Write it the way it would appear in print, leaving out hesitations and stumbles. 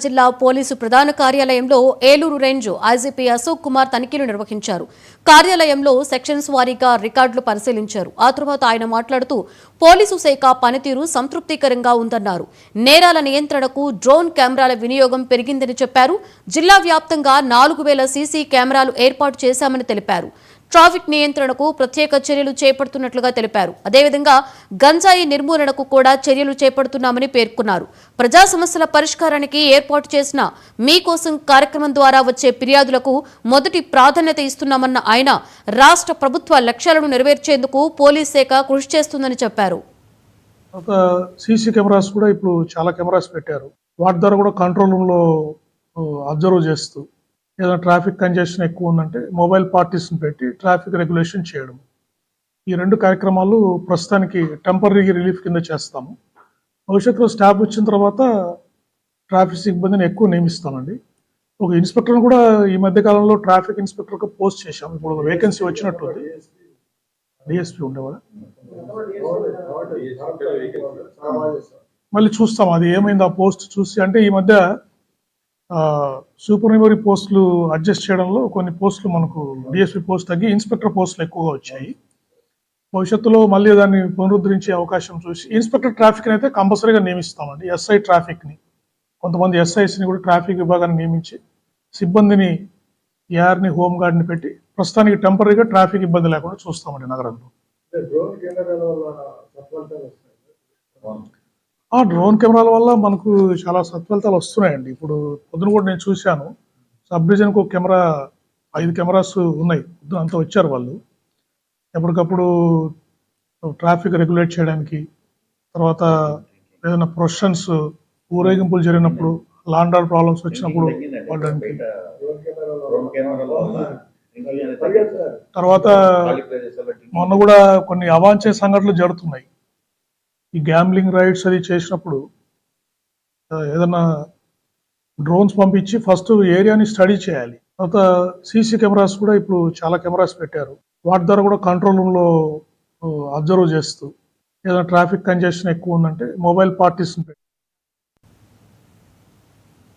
జిల్లా పోలీసు ప్రధాన కార్యాలయంలో ఏలూరు రేంజ్ ఐజీపీ అశోక్ కుమార్ తనిఖీలు నిర్వహించారు. కార్యాలయంలో సెక్షన్స్ వారీగా రికార్డులు పరిశీలించారు. ఆ తర్వాత ఆయన మాట్లాడుతూ పోలీసు శాఖ పనితీరు సంతృప్తికరంగా ఉందన్నారు. నేరాల నియంత్రణకు డ్రోన్ కెమెరాల వినియోగం పెరిగిందని చెప్పారు. జిల్లా వ్యాప్తంగా 4,000 సీసీ కెమెరాలు ఏర్పాటు చేశామని తెలిపారు. ట్రాఫిక్ నియంత్రణకు ప్రత్యేక చర్యలు చేపడుతున్నట్లుగా తెలిపారు. అదేవిధంగా గంజాయి నిర్మూలనకు కూడా చర్యలు చేపడుతున్నామని పేర్కొన్నారు. ప్రజా సమస్యల పరిష్కారానికి ఏర్పాటు చేసిన మీకోసం కార్యక్రమం ద్వారా వచ్చే ఫిర్యాదులకు మొదటి ప్రాధాన్యత ఇస్తున్నామన్న ఆయన రాష్ట్ర ప్రభుత్వ లక్ష్యాలను నెరవేర్చేందుకు పోలీస్ శాఖ కృషి చేస్తుందని చెప్పారు. సీసీ కెమెరాస్ కూడా ఇప్పుడు చాలా కెమెరాస్ పెట్టారు. వాటి ద్వారా కూడా కంట్రోల్ రూమ్లో అబ్జర్వ్ చేస్తూ ఏదైనా ట్రాఫిక్ కంజెషన్ ఎక్కువ ఉందంటే మొబైల్ పార్టీస్ని పెట్టి ట్రాఫిక్ రెగ్యులేషన్ చేయడం. ఈ 2 కార్యక్రమాలు ప్రస్తుతానికి టెంపరీ రిలీఫ్ కింద చేస్తాము. భవిష్యత్తులో స్టాఫ్ వచ్చిన తర్వాత ట్రాఫిక్ సిబ్బందిని ఎక్కువ నియమిస్తామండి. ఒక ఇన్స్పెక్టర్ని కూడా ఈ మధ్య కాలంలో ట్రాఫిక్ ఇన్స్పెక్టర్గా పోస్ట్ చేశాము. ఇప్పుడు వేకెన్సీ వచ్చినట్టుంది. డిఎస్పీ ఉండేవాడు. మళ్ళీ చూస్తాం అది ఏమైంది ఆ పోస్ట్ చూసి. అంటే ఈ మధ్య సూపర్వైజరీ పోస్టులు అడ్జస్ట్ చేయడంలో కొన్ని పోస్టులు మనకు డిఎస్పీ పోస్ట్ తగ్గి ఇన్స్పెక్టర్ పోస్టులు ఎక్కువగా వచ్చాయి. భవిష్యత్తులో మళ్ళీ దాన్ని పునరుద్ధరించే అవకాశం చూసి ఇన్స్పెక్టర్ ట్రాఫిక్ని అయితే కంపల్సరీగా నియమిస్తామండి. ఎస్ఐ ట్రాఫిక్ని, కొంతమంది ఎస్ఐస్ని కూడా ట్రాఫిక్ విభాగాన్ని నియమించి సిబ్బందిని ఏఆర్ని హోంగార్డ్ని పెట్టి ప్రస్తుతానికి టెంపరీగా ట్రాఫిక్ ఇబ్బంది లేకుండా చూస్తామండి నగరంలో. డ్రోన్ కెమెరాల వల్ల మనకు చాలా సత్ఫలితాలు వస్తున్నాయండి. ఇప్పుడు పొద్దున కూడా నేను చూశాను, సబ్ డివిజన్కి ఒక కెమెరా, 5 కెమెరాస్ ఉన్నాయి. పొద్దున అంతా వచ్చారు వాళ్ళు. ఎప్పటికప్పుడు ట్రాఫిక్ రెగ్యులేట్ చేయడానికి, తర్వాత ఏదైనా ప్రొసెషన్స్ ఊరేగింపులు జరిగినప్పుడు, లాండ్ ఆర్డర్ ప్రాబ్లమ్స్ వచ్చినప్పుడు వాళ్ళకి, తర్వాత మొన్న కూడా కొన్ని అవాంఛనీయ సంఘటనలు జరుగుతున్నాయి. ఈ గ్యాంబ్లింగ్ రైడ్స్ అది చేసినప్పుడు ఏదన్నా డ్రోన్స్ పంపించి ఫస్ట్ ఏరియాని స్టడీ చేయాలి. తర్వాత సీసీ కెమెరాస్ కూడా ఇప్పుడు చాలా కెమెరాస్ పెట్టారు. వాటి ద్వారా కూడా కంట్రోల్ రూమ్లో అబ్జర్వ్ చేస్తూ ఏదైనా ట్రాఫిక్ కంజెషన్ ఎక్కువ ఉందంటే మొబైల్ పార్టీస్ని